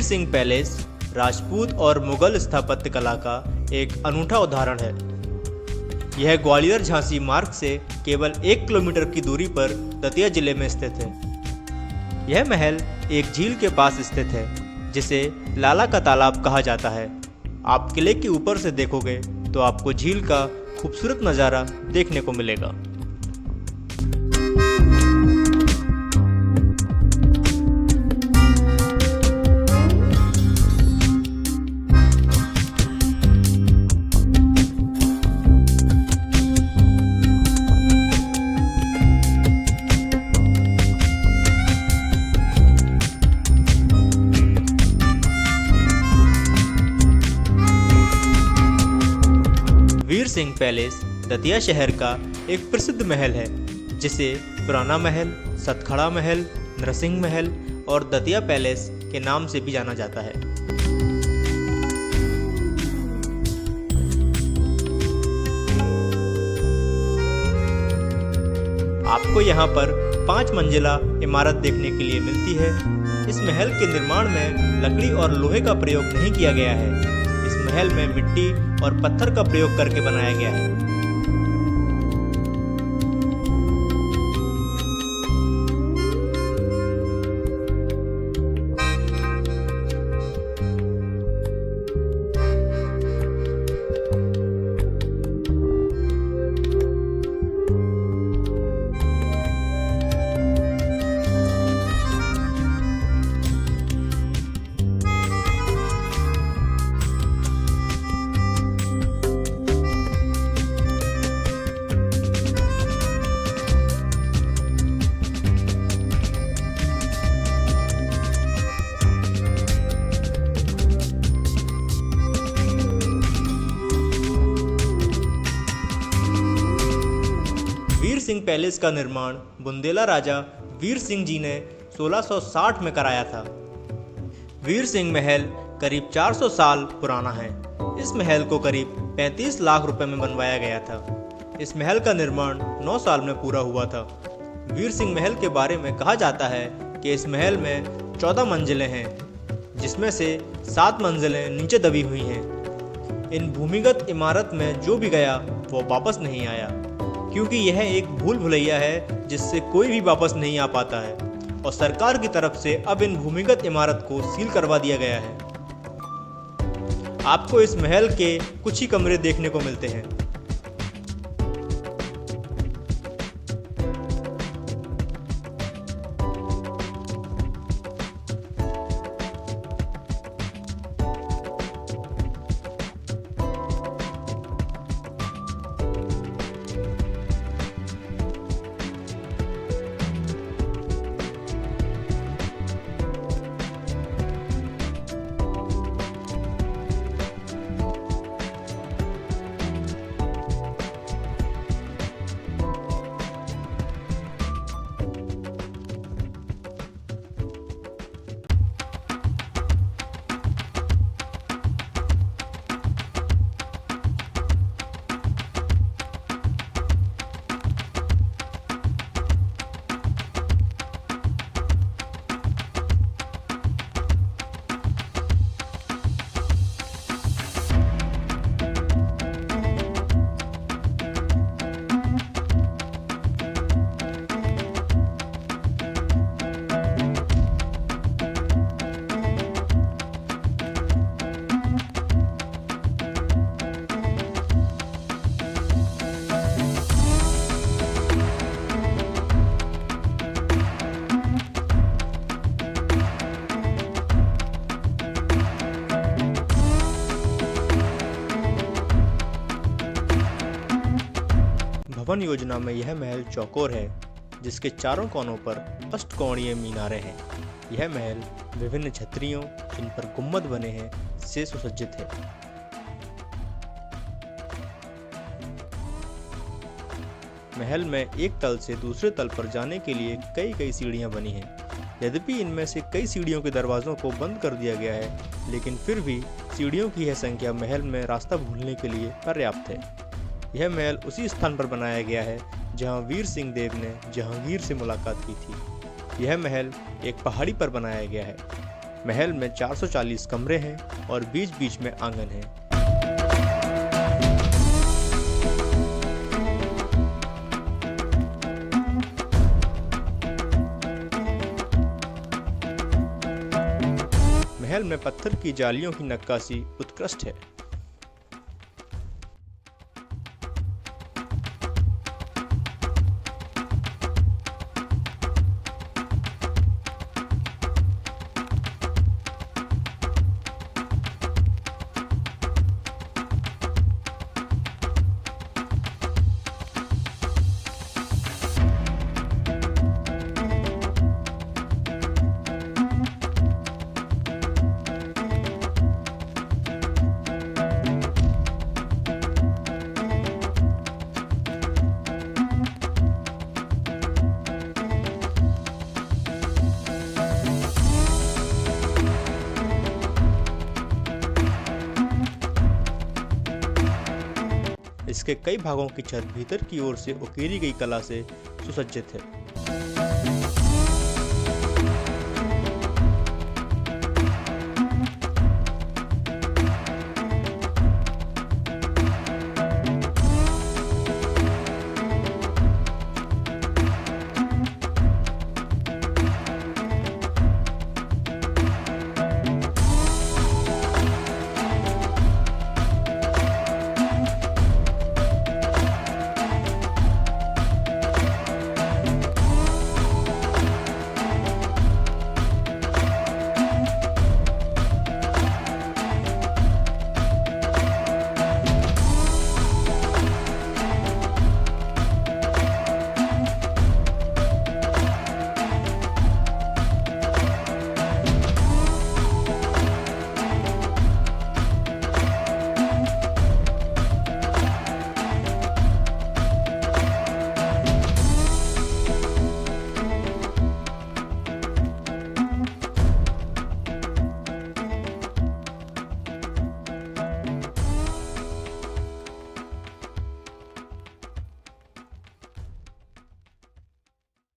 Singh palace Rajput और मुगल स्थापत्य कला का एक अनूठा उदाहरण है। यह ग्वालियर झांसी मार्ग से केवल 1 किलोमीटर की दूरी पर दतिया जिले में स्थित है। यह महल एक झील के पास स्थित है जिसे लाला का तालाब कहा जाता है। आप किले के ऊपर से देखोगे तो आपको झील का खूबसूरत नज़ारा देखने को मिलेगा। वीर सिंह पैलेस दतिया शहर का एक प्रसिद्ध महल है जिसे पुराना महल, सतखड़ा महल, नरसिंह महल और दतिया पैलेस के नाम से भी जाना जाता है। आपको यहाँ पर 5 मंजिला इमारत देखने के लिए मिलती है। इस महल के निर्माण में लकड़ी और लोहे का प्रयोग नहीं किया गया है। इस महल में मिट्टी और पत्थर का प्रयोग करके बनाया गया है। वीर सिंह पैलेस का निर्माण बुंदेला राजा वीर सिंह जी ने 1660 में कराया था। वीर सिंह महल करीब 400 साल पुराना है। इस महल को करीब 35 लाख रुपए में बनवाया गया था। इस महल का निर्माण 9 साल में पूरा हुआ था। वीर सिंह महल के बारे में कहा जाता है कि इस महल में 14 मंजिलें हैं, जिसमें से 7 मंजिलें नीचे दबी हुई हैं। इन भूमिगत इमारत में जो भी गया वो वापस नहीं आया, क्योंकि यह एक भूल भुलैया है जिससे कोई भी वापस नहीं आ पाता है और सरकार की तरफ से अब इन भूमिगत इमारत को सील करवा दिया गया है। आपको इस महल के कुछ ही कमरे देखने को मिलते हैं। भवन योजना में यह महल चौकोर है, जिसके चारों कोनों पर अष्टकोणीय मीनारें हैं। यह महल विभिन्न छतरियों जिन पर गुम्बद बने हैं से सुसज्जित है। महल में एक तल से दूसरे तल पर जाने के लिए कई सीढ़ियां बनी हैं। यद्यपि इनमें से कई सीढ़ियों के दरवाजों को बंद कर दिया गया है, लेकिन फिर भी सीढ़ियों की यह संख्या महल में रास्ता भूलने के लिए पर्याप्त है। यह महल उसी स्थान पर बनाया गया है जहां वीर सिंह देव ने जहांगीर से मुलाकात की थी। यह महल एक पहाड़ी पर बनाया गया है। महल में 440 कमरे हैं और बीच बीच में आंगन है। महल में पत्थर की जालियों की नक्काशी उत्कृष्ट है। इसके कई भागों की छत भीतर की ओर से उकेरी गई कला से सुसज्जित है।